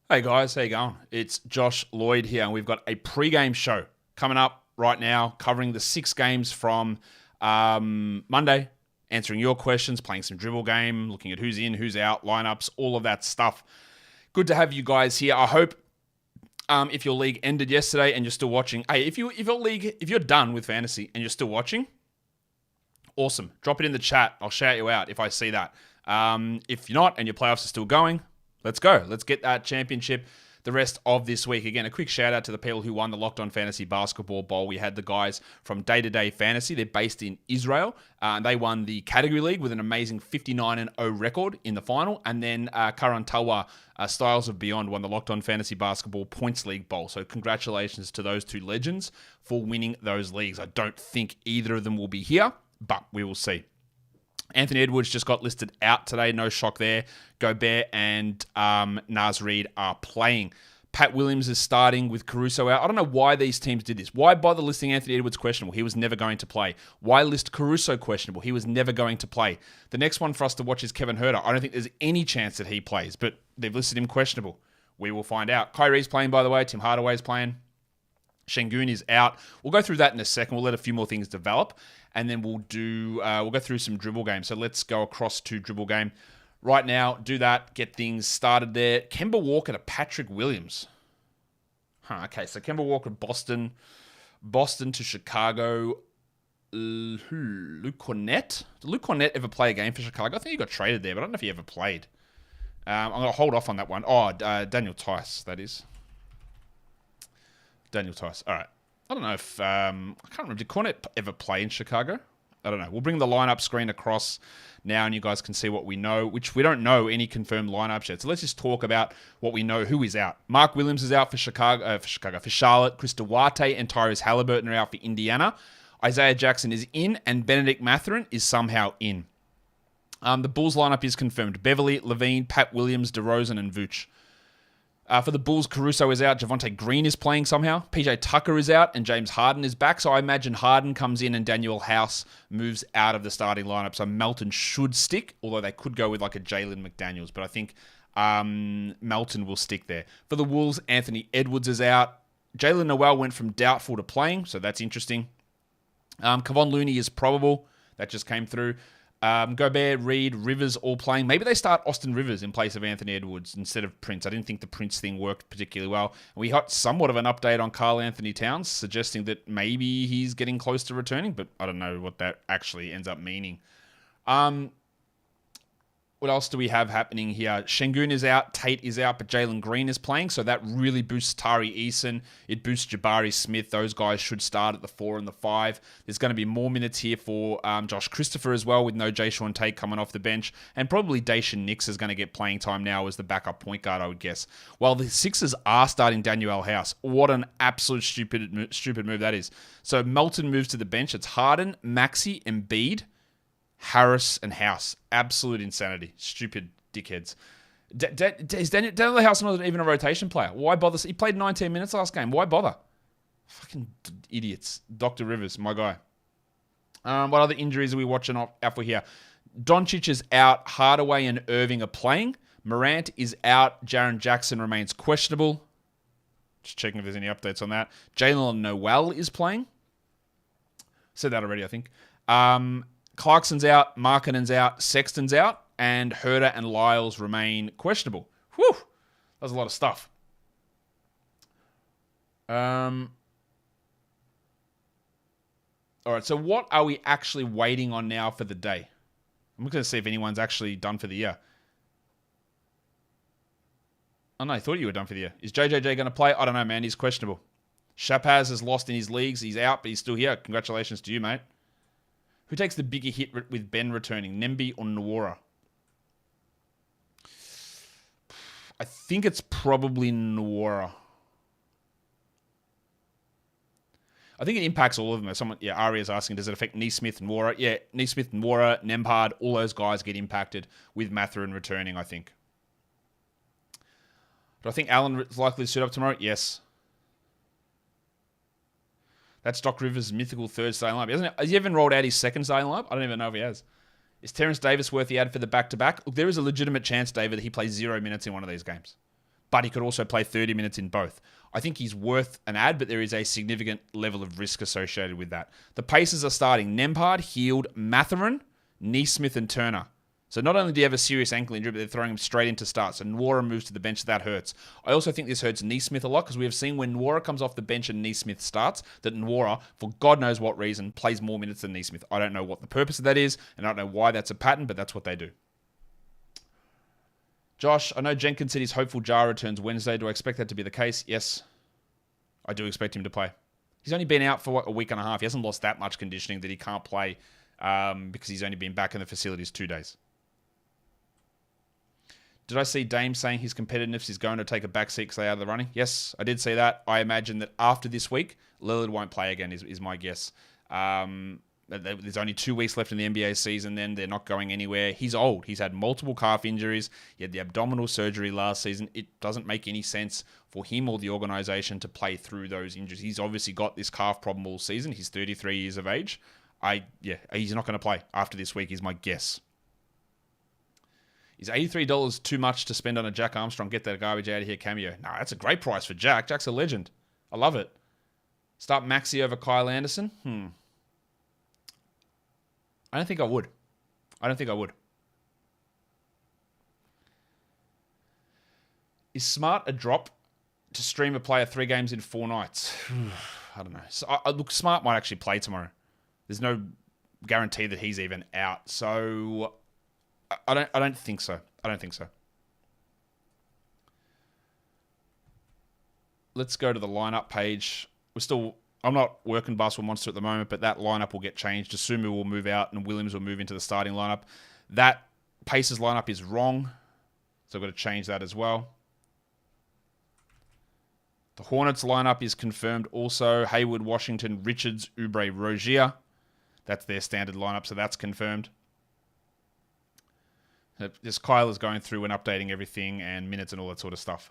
Hey guys, how you going? It's Josh Lloyd here, and we've got a pre-game show coming up right now, covering the 6 games from Monday, answering your questions, playing some dribble game, looking at who's in, who's out, lineups, all of that stuff. Good to have you guys here. I hope if your league ended yesterday and you're still watching, hey, if you're done with fantasy and you're still watching, awesome. Drop it in the chat. I'll shout you out if I see that. If you're not and your playoffs are still going, let's go. Let's get that championship the rest of this week. Again, a quick shout out to the people who won the Locked On Fantasy Basketball Bowl. We had the guys from Day to Day Fantasy. They're based in Israel. They won the category league with an amazing 59-0 record in the final. And then Karan Talwa, Styles of Beyond, won the Locked On Fantasy Basketball Points League Bowl. So congratulations to those two legends for winning those leagues. I don't think either of them will be here, but we will see. Anthony Edwards just got listed out today. No shock there. Gobert and Naz Reid are playing. Pat Williams is starting with Caruso out. I don't know why these teams did this. Why bother listing Anthony Edwards questionable? He was never going to play. Why list Caruso questionable? He was never going to play. The next one for us to watch is Kevin Huerter. I don't think there's any chance that he plays, but they've listed him questionable. We will find out. Kyrie's playing, by the way. Tim Hardaway's playing. Şengün is out. We'll go through that in a second. We'll let a few more things develop, and then we'll go through some dribble games. So let's go across to dribble game right now. Do that. Get things started there. Kemba Walker to Patrick Williams. Okay, so Kemba Walker, Boston to Chicago. Luke Cornett. Did Luke Cornett ever play a game for Chicago? I think he got traded there, but I don't know if he ever played. I'm going to hold off on that one. Daniel Tice, that is. Daniel Tice. All right. I don't know if... I can't remember. Did Cornett ever play in Chicago? I don't know. We'll bring the lineup screen across now, and you guys can see what we know, which we don't know any confirmed lineups yet. So let's just talk about what we know, who is out. Mark Williams is out for Charlotte. Chris Duarte and Tyrese Halliburton are out for Indiana. Isaiah Jackson is in, and Benedict Mathurin is somehow in. The Bulls lineup is confirmed. Beverly, Levine, Pat Williams, DeRozan, and Vooch. For the Bulls, Caruso is out. Javonte Green is playing somehow. PJ Tucker is out, and James Harden is back. So I imagine Harden comes in and Daniel House moves out of the starting lineup. So Melton should stick, although they could go with like a Jalen McDaniels. But I think Melton will stick there. For the Wolves, Anthony Edwards is out. Jalen Noel went from doubtful to playing, so that's interesting. Kevon Looney is probable. That just came through. Gobert, Reed, Rivers all playing. Maybe they start Austin Rivers in place of Anthony Edwards instead of Prince. I didn't think the Prince thing worked particularly well. We got somewhat of an update on Karl Anthony Towns, suggesting that maybe he's getting close to returning, but I don't know what that actually ends up meaning. What else do we have happening here? Şengün is out, Tate is out, but Jalen Green is playing, so that really boosts Tari Eason. It boosts Jabari Smith. Those guys should start at the 4 and the 5. There's going to be more minutes here for Josh Christopher as well, with no Jayshawn Tate coming off the bench, and probably Daishen Nix is going to get playing time now as the backup point guard, I would guess. While the Sixers are starting Daniel House. What an absolute stupid move that is. So Melton moves to the bench. It's Harden, Maxey, Embiid, Harris, and House. Absolute insanity. Stupid dickheads. Is Daniel House not even a rotation player? Why bother? He played 19 minutes last game. Why bother? Fucking idiots. Dr. Rivers, my guy. What other injuries are we watching out for here? Doncic is out. Hardaway and Irving are playing. Morant is out. Jaren Jackson remains questionable. Just checking if there's any updates on that. Jalen Noel is playing. Said that already, I think. Clarkson's out, Markkanen's out, Sexton's out, and Huerter and Lyles remain questionable. Whew! That was a lot of stuff. All right, so what are we actually waiting on now for the day? I'm looking to see if anyone's actually done for the year. Oh, no, I thought you were done for the year. Is JJJ going to play? I don't know, man. He's questionable. Shapaz has lost in his leagues. He's out, but he's still here. Congratulations to you, mate. Who takes the bigger hit with Ben returning, Nembi or Nwora? I think it's probably Nwora. I think it impacts all of them. Ari is asking, does it affect Neesmith and Nwora? Yeah, Neesmith and Nwora, Nembhard, all those guys get impacted with Mathurin returning, I think. Do I think Allen is likely to suit up tomorrow? Yes. That's Doc Rivers' mythical third starting lineup. Has he even rolled out his second starting lineup? I don't even know if he has. Is Terrence Davis worth the ad for the back-to-back? Look, there is a legitimate chance, David, that he plays 0 minutes in one of these games. but he could also play 30 minutes in both. I think he's worth an ad, but there is a significant level of risk associated with that. The Pacers are starting Nembhard, Heald, Mathurin, Neesmith, and Turner. So not only do you have a serious ankle injury, but they're throwing him straight into starts, and Nwora moves to the bench. That hurts. I also think this hurts Neesmith a lot because we have seen when Nwora comes off the bench and Neesmith starts, that Nwora, for God knows what reason, plays more minutes than Neesmith. I don't know what the purpose of that is, and I don't know why that's a pattern, but that's what they do. Josh, I know Jenkins said he's hopeful Jar returns Wednesday. Do I expect that to be the case? Yes. I do expect him to play. He's only been out for a week and a half. He hasn't lost that much conditioning that he can't play because he's only been back in the facilities 2 days. Did I see Dame saying his competitiveness is going to take a backseat because they're out of the running? Yes, I did see that. I imagine that after this week, Lillard won't play again, is my guess. There's only 2 weeks left in the NBA season then. They're not going anywhere. He's old. He's had multiple calf injuries. He had the abdominal surgery last season. It doesn't make any sense for him or the organization to play through those injuries. He's obviously got this calf problem all season. He's 33 years of age. He's not going to play after this week is my guess. Is $83 too much to spend on a Jack Armstrong? Get that garbage out of here cameo. No, that's a great price for Jack. Jack's a legend. I love it. Start Maxey over Kyle Anderson? I don't think I would. Is Smart a drop to stream a player 3 games in 4 nights? I don't know. So, look, Smart might actually play tomorrow. There's no guarantee that he's even out. So I don't think so. Let's go to the lineup page. I'm not working Basketball Monster at the moment, but that lineup will get changed. Asumu will move out and Williams will move into the starting lineup. That Pacers lineup is wrong, so I've got to change that as well. The Hornets lineup is confirmed also. Hayward, Washington, Richards, Oubre, Rozier. That's their standard lineup, so that's confirmed. Just Kyle is going through and updating everything and minutes and all that sort of stuff.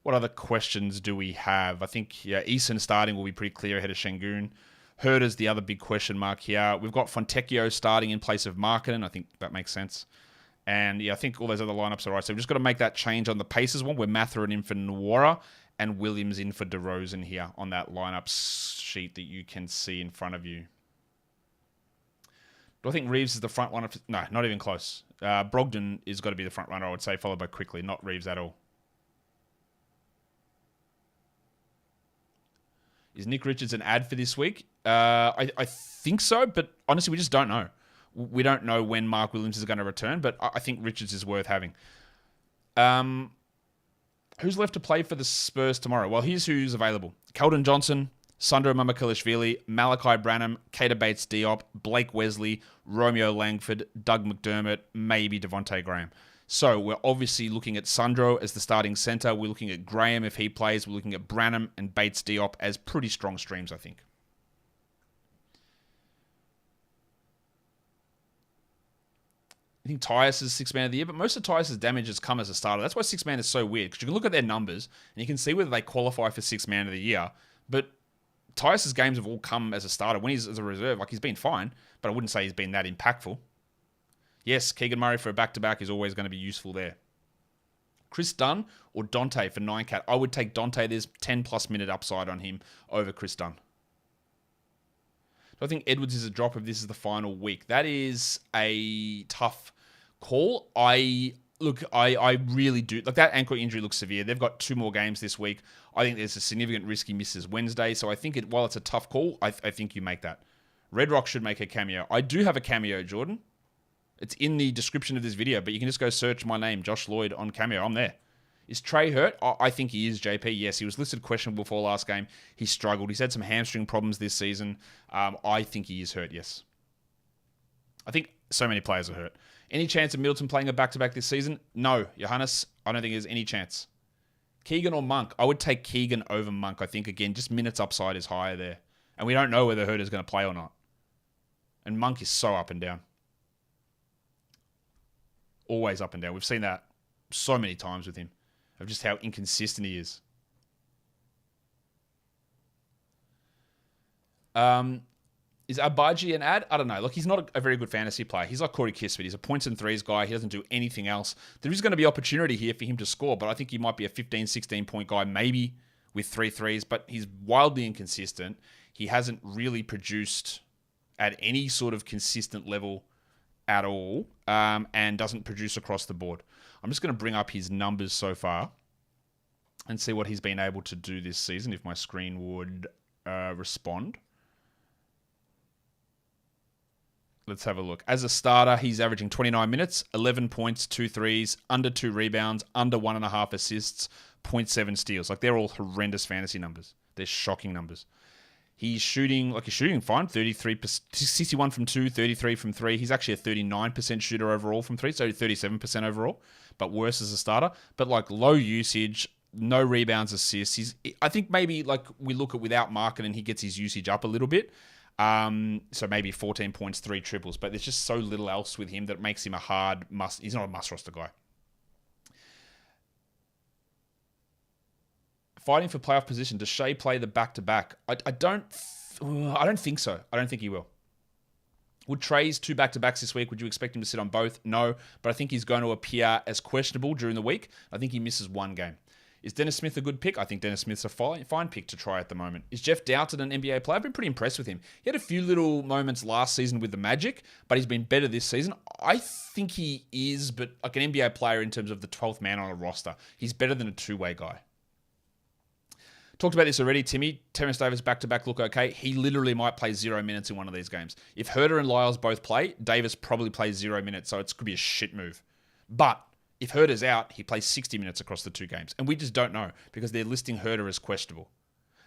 What other questions do we have? I think Eason starting will be pretty clear ahead of Şengün. Herder's the other big question mark here. We've got Fontecchio starting in place of Markkanen. I think that makes sense. And I think all those other lineups are right. So we've just got to make that change on the Pacers one where Mathurin in for Nwora and Williams in for DeRozan here on that lineup sheet that you can see in front of you. Do I think Reeves is the front runner? No, not even close. Brogdon is got to be the front runner, I would say, followed by Quickly, not Reeves at all. Is Nick Richards an ad for this week? I think so, but honestly, we just don't know. We don't know when Mark Williams is going to return, but I think Richards is worth having. Who's left to play for the Spurs tomorrow? Well, here's who's available. Keldon Johnson, Sandro Mamukelashvili, Malachi Branham, Keita Bates-Diop, Blake Wesley, Romeo Langford, Doug McDermott, maybe Devontae Graham. So we're obviously looking at Sandro as the starting center. We're looking at Graham if he plays. We're looking at Branham and Bates-Diop as pretty strong streams, I think. I think Tyus is 6 man of the year, but most of Tyus' damage has come as a starter. That's why 6 man is so weird, because you can look at their numbers and you can see whether they qualify for 6 man of the year. But Tyus' games have all come as a starter. When he's as a reserve, he's been fine, but I wouldn't say he's been that impactful. Yes, Keegan Murray for a back-to-back is always going to be useful there. Chris Dunn or Dante for 9-cat. I would take Dante. There's 10-plus minute upside on him over Chris Dunn. So I think Edwards is a drop if this is the final week. That is a tough call. I really do. That ankle injury looks severe. They've got 2 more games this week. I think there's a significant risk he misses Wednesday. So I think while it's a tough call, I think you make that. Red Rock should make a cameo. I do have a cameo, Jordan. It's in the description of this video, but you can just go search my name, Josh Lloyd, on Cameo. I'm there. Is Trey hurt? I think he is, JP. Yes, he was listed questionable before last game. He struggled. He's had some hamstring problems this season. I think he is hurt, yes. I think so many players are hurt. Any chance of Middleton playing a back-to-back this season? No, Johannes. I don't think there's any chance. Keegan or Monk? I would take Keegan over Monk. I think, again, just minutes upside is higher there. And we don't know whether Herder's going to play or not. And Monk is so up and down. Always up and down. We've seen that so many times with him, of just how inconsistent he is. Is Abaji an ad? I don't know. Look, he's not a very good fantasy player. He's like Corey Kispert. He's a points and threes guy. He doesn't do anything else. There is going to be opportunity here for him to score, but I think he might be a 15, 16-point guy, maybe with 3 threes, but he's wildly inconsistent. He hasn't really produced at any sort of consistent level at all, and doesn't produce across the board. I'm just going to bring up his numbers so far and see what he's been able to do this season, if my screen would respond. Let's have a look. As a starter, he's averaging 29 minutes, 11 points, 2 threes, under 2 rebounds, under 1.5 assists, 0.7 steals. Like, they're all horrendous fantasy numbers. They're shocking numbers. He's shooting fine, 33%, 61 from 2, 33 from 3. He's actually a 39% shooter overall from 3, so 37% overall, but worse as a starter. But like low usage, no rebounds, assists. I think maybe like we look at without Markin and he gets his usage up a little bit. So maybe 14 points, 3 triples, but there's just so little else with him that makes him he's not a must roster guy. Fighting for playoff position. Does Shea play the back-to-back? I don't think so. I don't think he will. Would Trey's 2 back-to-backs this week, would you expect him to sit on both? No, but I think he's going to appear as questionable during the week. I think he misses 1 game. Is Dennis Smith a good pick? I think Dennis Smith's a fine pick to try at the moment. Is Jeff Doughton an NBA player? I've been pretty impressed with him. He had a few little moments last season with the Magic, but he's been better this season. I think he is, but like an NBA player in terms of the 12th man on a roster. He's better than a two-way guy. Talked about this already, Timmy. Terrence Davis back-to-back look okay. He literally might play 0 minutes in one of these games. If Herter and Lyles both play, Davis probably plays 0 minutes, so it could be a shit move. But if Herter's out, he plays 60 minutes across the 2 games. And we just don't know because they're listing Herter as questionable.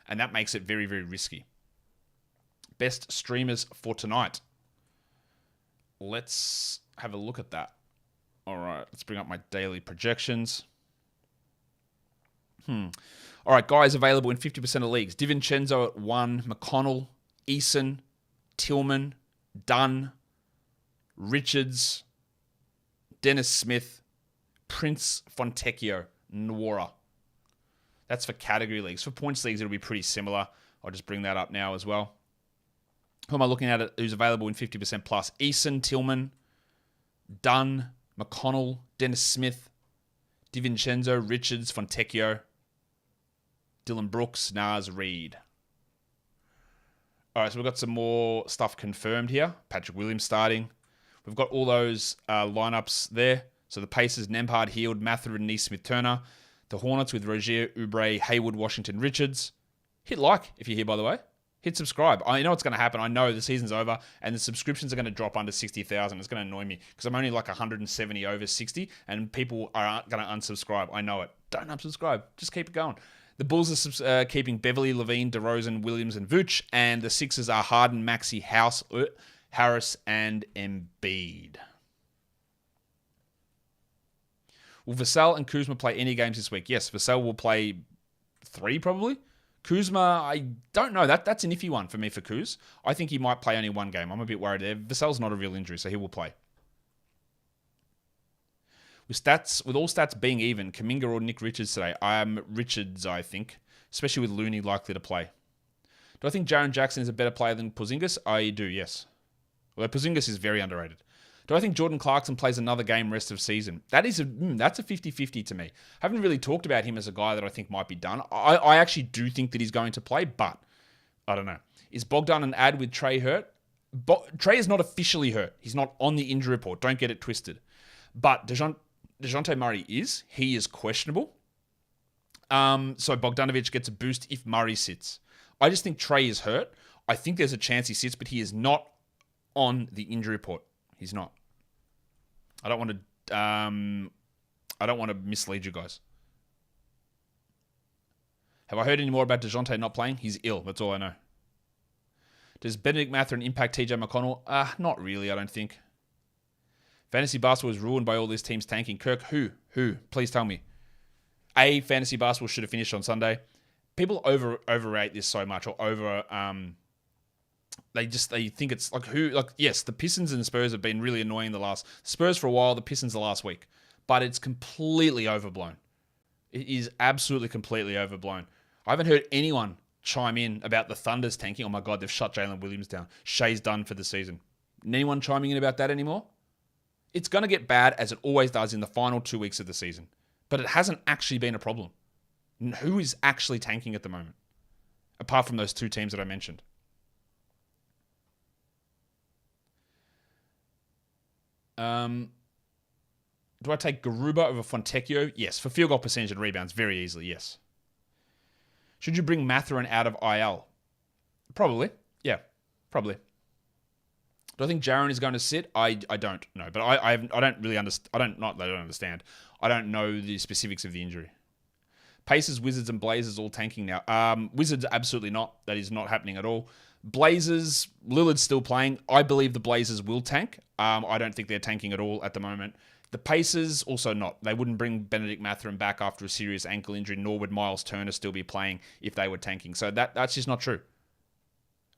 And that makes it very, very risky. Best streamers for tonight. Let's have a look at that. All right, let's bring up my daily projections. All right, guys available in 50% of leagues. DiVincenzo at 1, McConnell, Eason, Tillman, Dunn, Richards, Dennis Smith, Prince Fontecchio, Nwora. That's for category leagues. For points leagues, it'll be pretty similar. I'll just bring that up now as well. Who am I looking at who's available in 50% plus? Eason, Tillman, Dunn, McConnell, Dennis Smith, DiVincenzo, Richards, Fontecchio, Dylan Brooks, Nas, Reed. All right, so we've got some more stuff confirmed here. Patrick Williams starting. We've got all those lineups there. So the Pacers, Nembhard, Heald, Mathurin, Neesmith, Turner. The Hornets with Rozier, Oubre, Hayward, Washington, Richards. Hit like if you're here, by the way. Hit subscribe. I know what's going to happen. I know the season's over and the subscriptions are going to drop under 60,000. It's going to annoy me because I'm only like 170 over 60 and people are going to unsubscribe. I know it. Don't unsubscribe. Just keep it going. The Bulls are keeping Beverly, Levine, DeRozan, Williams, and Vooch. And the Sixers are Harden, Maxey, Harris, and Embiid. Will Vassell and Kuzma play any games this week? Yes, Vassell will play 3 probably. Kuzma, I don't know. That's an iffy one for me for Kuz. I think he might play only 1 game. I'm a bit worried there. Vassell's not a real injury, so he will play. With all stats being even, Kuminga or Nick Richards today? I am Richards, I think, especially with Looney likely to play. Do I think Jaren Jackson is a better player than Porzingis? I do, yes. Although Porzingis is very underrated. Do I think Jordan Clarkson plays another game rest of season? That's a 50-50 to me. I haven't really talked about him as a guy that I think might be done. I actually do think that he's going to play, but I don't know. Is Bogdan an ad with Trey hurt? Trey is not officially hurt. He's not on the injury report. Don't get it twisted. But DeJounte Murray is. He is questionable. So Bogdanovic gets a boost if Murray sits. I just think Trey is hurt. I think there's a chance he sits, but he is not on the injury report. He's not. I don't want to mislead you guys. Have I heard any more about DeJounte not playing? He's ill. That's all I know. Does Benedict Mathurin impact TJ McConnell? Not really, I don't think. Fantasy basketball is ruined by all these teams tanking. Kirk, who? Please tell me. Fantasy basketball should have finished on Sunday. People overrate this so much, or they think it's yes, the Pistons and the Spurs have been really annoying Spurs for a while, the Pistons the last week. But it's completely overblown. It is absolutely completely overblown. I haven't heard anyone chime in about the Thunder's tanking? Oh my God, they've shut Jalen Williams down. Shea's done for the season. Anyone chiming in about that anymore? It's going to get bad, as it always does in the final 2 weeks of the season. But it hasn't actually been a problem. Who is actually tanking at the moment? Apart from those two teams that I mentioned. Do I take Garuba over Fontecchio? Yes. For field goal percentage and rebounds, very easily, yes. Should you bring Mathurin out of IL? Probably. Yeah, probably. Do I think Jaren is going to sit? I don't know, but I don't really understand. I don't understand. I don't know the specifics of the injury. Pacers, Wizards, and Blazers all tanking now. Wizards, absolutely not. That is not happening at all. Blazers, Lillard's still playing. I believe the Blazers will tank. I don't think they're tanking at all at the moment. The Pacers, also not. They wouldn't bring Benedict Mathurin back after a serious ankle injury, nor would Miles Turner still be playing if they were tanking. So that's just not true.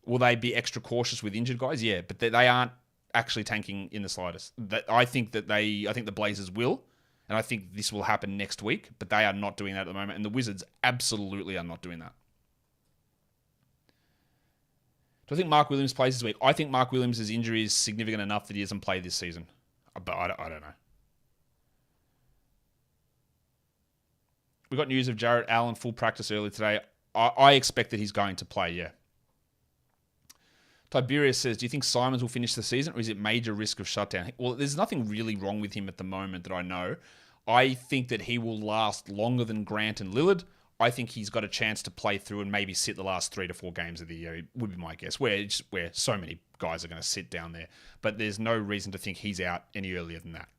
Will they be extra cautious with injured guys? Yeah, but they aren't actually tanking in the slightest. I think the Blazers will, and I think this will happen next week, but they are not doing that at the moment, and the Wizards absolutely are not doing that. Do I think Mark Williams plays this week? I think Mark Williams' injury is significant enough that he doesn't play this season, but I don't know. We got news of Jarrett Allen full practice early today. I expect that he's going to play, yeah. Tiberius says, do you think Simons will finish the season, or is it major risk of shutdown? Well, there's nothing really wrong with him at the moment that I know. I think that he will last longer than Grant and Lillard. I think he's got a chance to play through and maybe sit the last 3 to 4 games of the year, would be my guess, where so many guys are going to sit down there. But there's no reason to think he's out any earlier than that.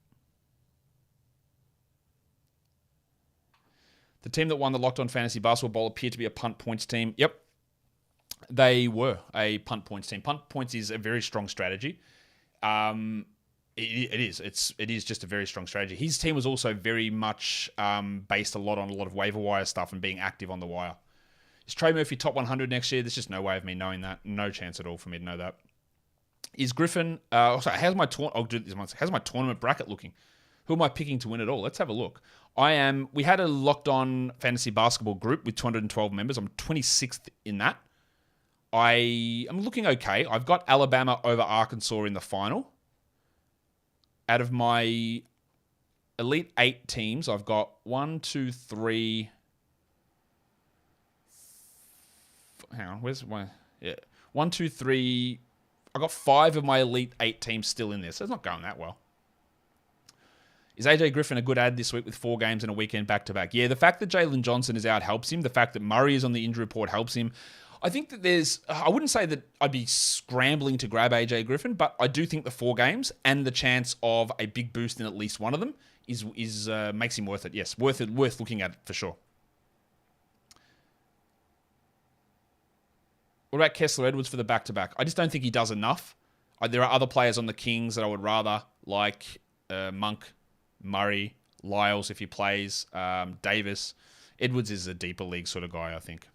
The team that won the Locked On Fantasy Basketball Bowl appeared to be a punt points team. Yep, they were a punt points team. Punt points is a very strong strategy. It is just a very strong strategy. His team was also very much based a lot on a lot of waiver wire stuff and being active on the wire. Is Trey Murphy top 100 next year? There's just no way of me knowing that. No chance at all for me to know that. Is Griffin... how's my tournament bracket looking? Who am I picking to win it all? Let's have a look. We had a Locked On Fantasy Basketball group with 212 members. I'm 26th in that. I am looking okay. I've got Alabama over Arkansas in the final. Out of my Elite 8 teams, I've got 1, 2, 3... Hang on, where's my... Yeah. 1, 2, 3... I've got 5 of my Elite 8 teams still in there, so it's not going that well. Is AJ Griffin a good ad this week with 4 games and a weekend back-to-back? Yeah, the fact that Jalen Johnson is out helps him. The fact that Murray is on the injury report helps him. I think that I wouldn't say that I'd be scrambling to grab AJ Griffin, but I do think the 4 games and the chance of a big boost in at least one of them is makes him worth it. Yes, worth looking at for sure. What about Kessler Edwards for the back-to-back? I just don't think he does enough. There are other players on the Kings that I would rather, like Monk, Murray, Lyles if he plays, Davis. Edwards is a deeper league sort of guy, I think.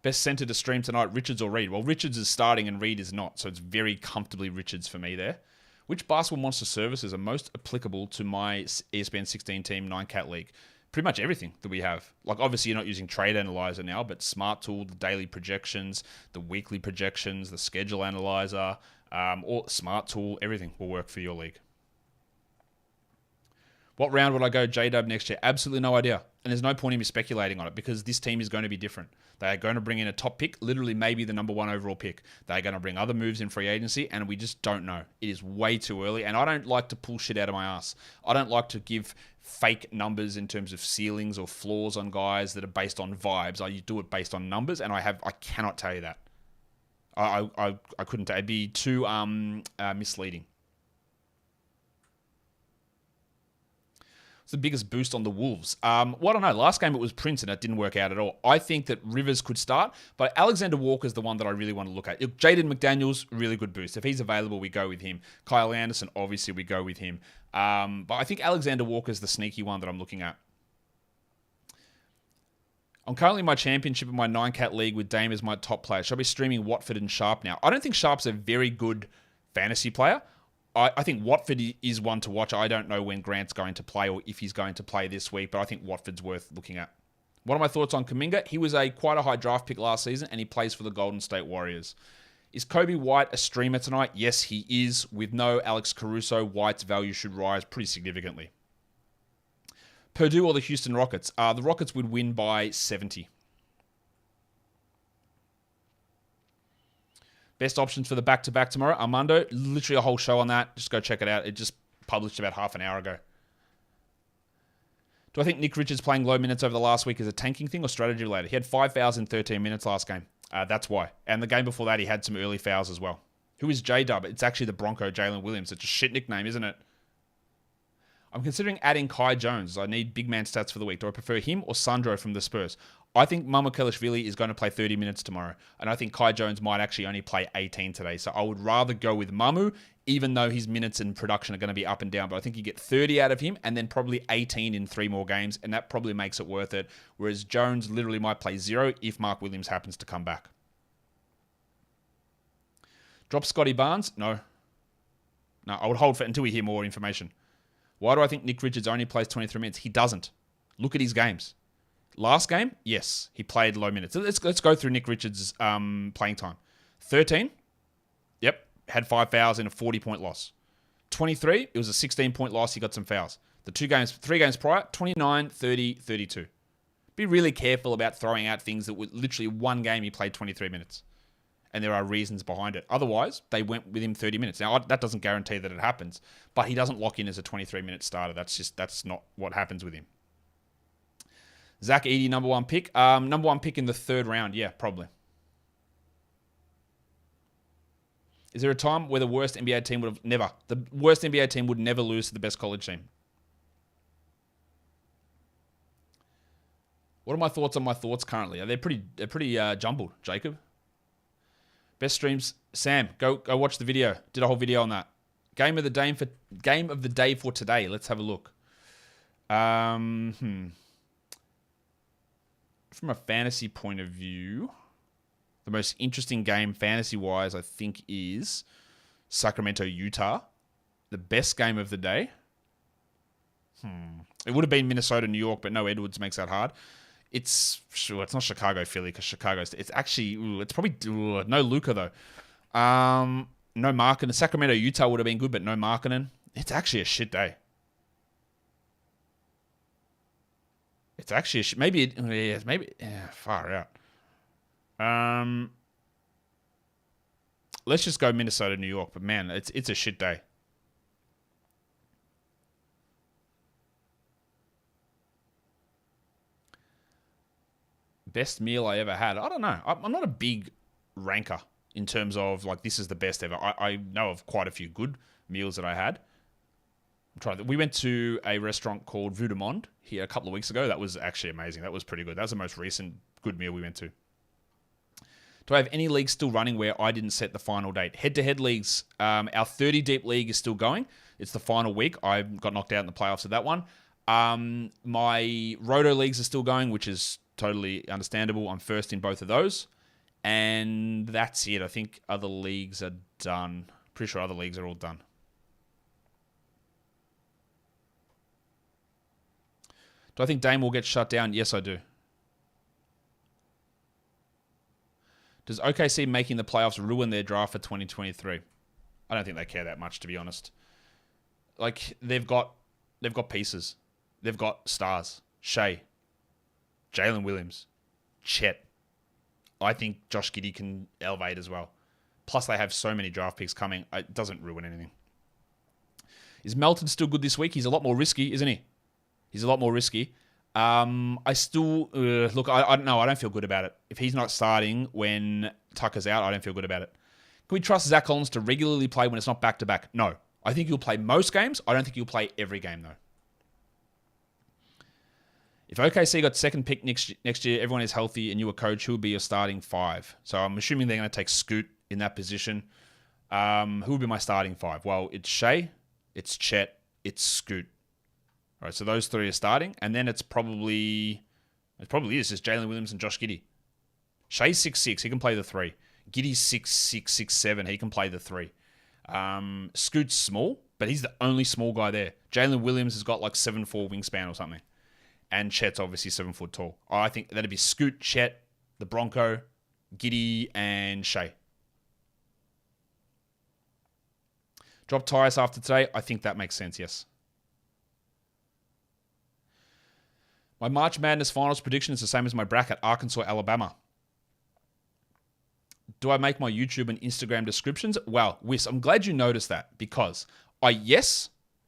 Best center to stream tonight, Richards or Reed? Well, Richards is starting and Reed is not, so it's very comfortably Richards for me there. Which basketball monster services are most applicable to my ESPN 16 team 9-cat league? Pretty much everything that we have. Like, obviously, you're not using Trade Analyzer now, but Smart Tool, the daily projections, the weekly projections, the Schedule Analyzer, or Smart Tool, everything will work for your league. What round would I go J-Dub next year? Absolutely no idea. And there's no point in me speculating on it because this team is going to be different. They are going to bring in a top pick, literally maybe the number 1 overall pick. They're going to bring other moves in free agency, and we just don't know. It is way too early, and I don't like to pull shit out of my ass. I don't like to give fake numbers in terms of ceilings or floors on guys that are based on vibes. I do it based on numbers, and I cannot tell you that. I couldn't tell. It'd be too misleading. The biggest boost on the Wolves? Well, I don't know. Last game it was Prince and it didn't work out at all. I think that Rivers could start, but Alexander Walker's the one that I really want to look at. Jaden McDaniels, really good boost. If he's available, we go with him. Kyle Anderson, obviously, we go with him. But I think Alexander Walker's the sneaky one that I'm looking at. I'm currently in my championship in my 9-cat league with Dame as my top player. Should I be streaming Watford and Sharp now? I don't think Sharp's a very good fantasy player. I think Watford is one to watch. I don't know when Grant's going to play or if he's going to play this week, but I think Watford's worth looking at. What are my thoughts on Kuminga? He was quite a high draft pick last season, and he plays for the Golden State Warriors. Is Kobe White a streamer tonight? Yes, he is. With no Alex Caruso, White's value should rise pretty significantly. Purdue or the Houston Rockets? The Rockets would win by 70. Best options for the back-to-back tomorrow. Armando, literally a whole show on that. Just go check it out. It just published about half an hour ago. Do I think Nick Richards playing low minutes over the last week is a tanking thing or strategy related? He had 5 fouls in 13 minutes last game. That's why. And the game before that, he had some early fouls as well. Who is J-Dub? It's actually the Bronco, Jalen Williams. It's a shit nickname, isn't it? I'm considering adding Kai Jones. I need big man stats for the week. Do I prefer him or Sandro from the Spurs? I think Mamukelashvili is going to play 30 minutes tomorrow. And I think Kai Jones might actually only play 18 today. So I would rather go with Mamu, even though his minutes and production are going to be up and down. But I think you get 30 out of him and then probably 18 in 3 more games. And that probably makes it worth it. Whereas Jones literally might play 0 if Mark Williams happens to come back. Drop Scotty Barnes? No. No, I would hold for until we hear more information. Why do I think Nick Richards only plays 23 minutes? He doesn't. Look at his games. Last game, yes, he played low minutes. Let's go through Nick Richards' playing time. 13, yep, had 5 fouls in a 40-point loss. 23, it was a 16-point loss. He got some fouls. The 3 games prior, 29, 30, 32. Be really careful about throwing out things that were literally one game he played 23 minutes. And there are reasons behind it. Otherwise, they went with him 30 minutes. Now, that doesn't guarantee that it happens, but he doesn't lock in as a 23-minute starter. That's not what happens with him. Zach Edey, number 1 pick. Number 1 pick in the 3rd round. Yeah, probably. Is there a time where the worst NBA team would have never? The worst NBA team would never lose to the best college team. What are my thoughts on my thoughts currently? They're pretty jumbled, Jacob. Best streams, Sam. Go watch the video. Did a whole video on that. Game of the day for today. Let's have a look. From a fantasy point of view, the most interesting game fantasy-wise, I think, is Sacramento, Utah. The best game of the day. It would have been Minnesota, New York, but no Edwards makes that hard. It's not Chicago, Philly, because it's actually, it's probably, no Luka, though. No Markkanen. Sacramento, Utah would have been good, but no Markkanen. It's actually a shit day. It's actually far out. Let's just go Minnesota, New York, but man, it's a shit day. Best meal I ever had. I don't know. I'm not a big ranker in terms of like this is the best ever. I know of quite a few good meals that I had. We went to a restaurant called Vue de Monde here a couple of weeks ago. That was actually amazing. That was pretty good. That was the most recent good meal we went to. Do I have any leagues still running where I didn't set the final date? Head-to-head leagues. Our 30-deep league is still going. It's the final week. I got knocked out in the playoffs of that one. My Roto leagues are still going, which is totally understandable. I'm first in both of those. And that's it. I think other leagues are done. Pretty sure other leagues are all done. Do I think Dame will get shut down? Yes, I do. Does OKC making the playoffs ruin their draft for 2023? I don't think they care that much, to be honest. Like, they've got pieces. They've got stars. Shea, Jalen Williams, Chet. I think Josh Giddey can elevate as well. Plus, they have so many draft picks coming. It doesn't ruin anything. Is Melton still good this week? He's a lot more risky, isn't he? He's a lot more risky. I still... look, I don't know. I don't feel good about it. If he's not starting when Tucker's out, I don't feel good about it. Can we trust Zach Collins to regularly play when it's not back-to-back? No. I think he'll play most games. I don't think he'll play every game, though. If OKC got second pick next year, everyone is healthy, and you were coach, who would be your starting 5? So I'm assuming they're going to take Scoot in that position. Who would be my starting 5? Well, it's Shea, it's Chet, it's Scoot. All right, so those 3 are starting, and then it's probably just Jalen Williams and Josh Giddey. Shea's 6'6", he can play the 3. Giddey's 6'6", 6'7", he can play the 3. Scoot's small, but he's the only small guy there. Jalen Williams has got like 7'4" wingspan or something. And Chet's obviously 7 foot tall. I think that'd be Scoot, Chet, the Bronco, Giddy, and Shea. Drop Tyus after today. I think that makes sense, yes. My March Madness Finals prediction is the same as my bracket, Arkansas, Alabama. Do I make my YouTube and Instagram descriptions? Well, Wiss, I'm glad you noticed that because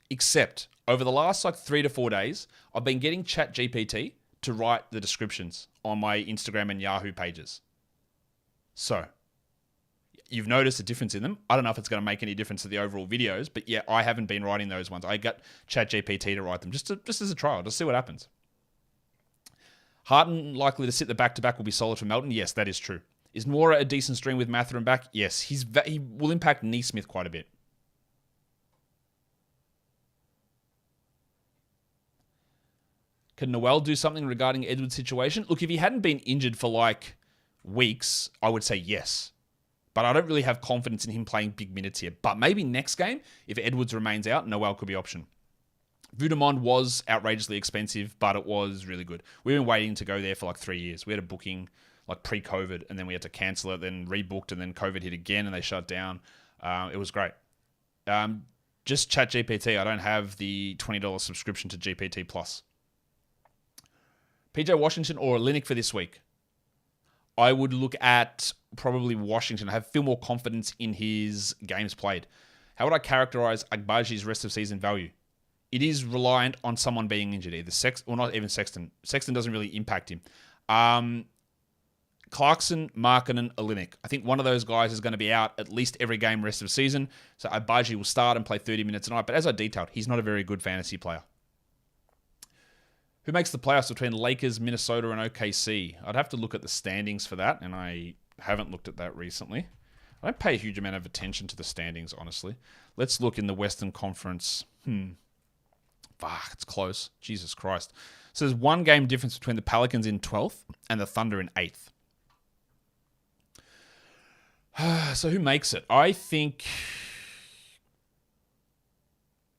except over the last 3 to 4 days, I've been getting ChatGPT to write the descriptions on my Instagram and Yahoo pages. So, you've noticed a difference in them. I don't know if it's going to make any difference to the overall videos, but yeah, I haven't been writing those ones. I got ChatGPT to write them just as a trial, just see what happens. Harden likely to sit the back-to-back will be solid for Melton. Yes, that is true. Is Nora a decent string with Mathurin back? Yes, he will impact Neesmith quite a bit. Can Noel do something regarding Edwards' situation? Look, if he hadn't been injured for weeks, I would say yes. But I don't really have confidence in him playing big minutes here. But maybe next game, if Edwards remains out, Noel could be option. Vudemond was outrageously expensive, but it was really good. We've been waiting to go there for 3 years. We had a booking pre-COVID, and then we had to cancel it, then rebooked, and then COVID hit again, and they shut down. It was great. Just ChatGPT. I don't have the $20 subscription to GPT+. PJ Washington or Olynyk for this week? I would look at probably Washington. I feel more confidence in his games played. How would I characterize Agbaji's rest of season value? It is reliant on someone being injured, either not even Sexton. Sexton doesn't really impact him. Clarkson, Markkanen, Olynyk. I think one of those guys is going to be out at least every game rest of season. So Agbaji will start and play 30 minutes a night. But as I detailed, he's not a very good fantasy player. Who makes the playoffs between Lakers, Minnesota, and OKC? I'd have to look at the standings for that, and I haven't looked at that recently. I don't pay a huge amount of attention to the standings, honestly. Let's look in the Western Conference. Fuck, it's close. Jesus Christ. So there's one game difference between the Pelicans in 12th and the Thunder in 8th. So who makes it? I think...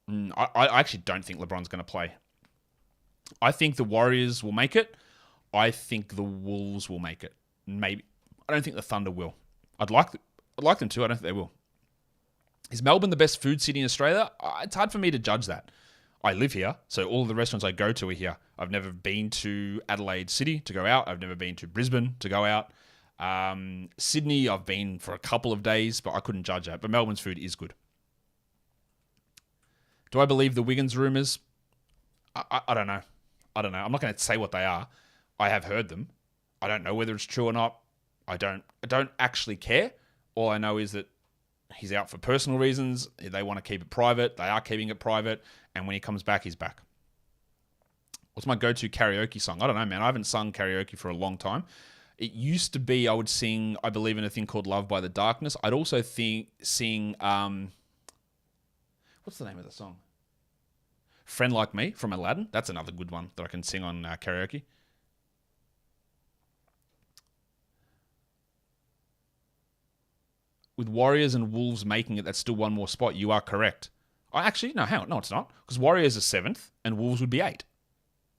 I actually don't think LeBron's going to play. I think the Warriors will make it. I think the Wolves will make it. Maybe. I don't think the Thunder will. I'd like them to. I don't think they will. Is Melbourne the best food city in Australia? It's hard for me to judge that. I live here, so all of the restaurants I go to are here. I've never been to Adelaide City to go out. I've never been to Brisbane to go out. Sydney, I've been for a couple of days, but I couldn't judge that. But Melbourne's food is good. Do I believe the Wiggins rumours? I don't know. I'm not going to say what they are. I have heard them. I don't know whether it's true or not. I don't actually care. All I know is that he's out for personal reasons. They want to keep it private. They are keeping it private. And when he comes back, he's back. What's my go-to karaoke song? I don't know, man. I haven't sung karaoke for a long time. It used to be I would sing I Believe in a Thing Called Love by the Darkness. I'd also sing... what's the name of the song? Friend Like Me from Aladdin. That's another good one that I can sing on karaoke. With Warriors and Wolves making it, that's still one more spot. You are correct. Actually, no, hang on. No, it's not. Because Warriors are 7th and Wolves would be 8.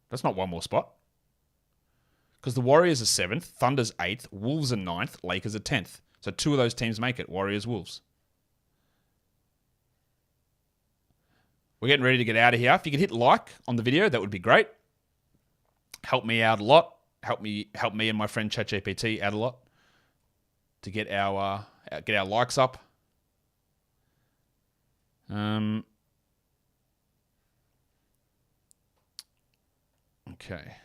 That's not one more spot. Because the Warriors are 7th, Thunder's 8th, Wolves are 9th, Lakers are 10th. So 2 of those teams make it, Warriors, Wolves. We're getting ready to get out of here. If you could hit like on the video, that would be great. Help me out a lot. Help me and my friend ChatGPT out a lot to get our likes up. Okay.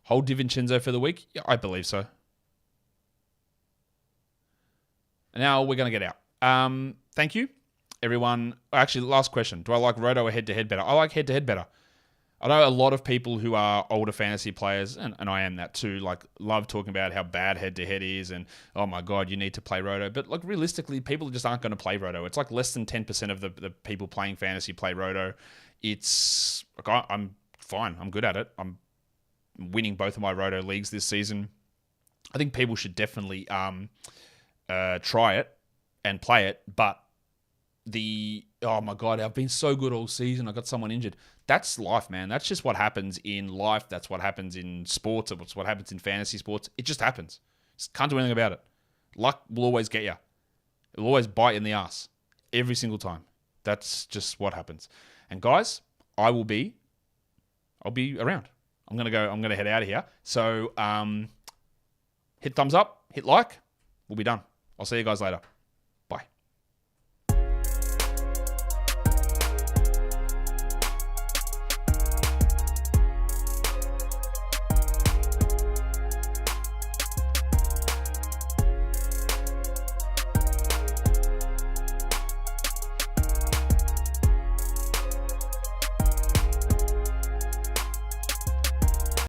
Hold DiVincenzo for the week? Yeah, I believe so. And now we're going to get out. Thank you, everyone. Actually, last question. Do I like Roto or head-to-head better? I like head-to-head better. I know a lot of people who are older fantasy players, and I am that too, love talking about how bad head-to-head is and, oh my God, you need to play Roto. But realistically, people just aren't going to play Roto. It's less than 10% of the people playing fantasy play Roto. It's, I'm fine. I'm good at it. I'm winning both of my Roto leagues this season. I think people should definitely try it and play it, but oh my God, I've been so good all season. I got someone injured. that's life, man. That's just what happens in life. That's what happens in sports. It's what happens in fantasy sports. It just happens. Just can't do anything about it. Luck will always get you. It'll always bite you in the ass every single time. That's just what happens. And guys, I'll be around. I'm gonna head out of here. So hit thumbs up, hit like. We'll be done. I'll see you guys later.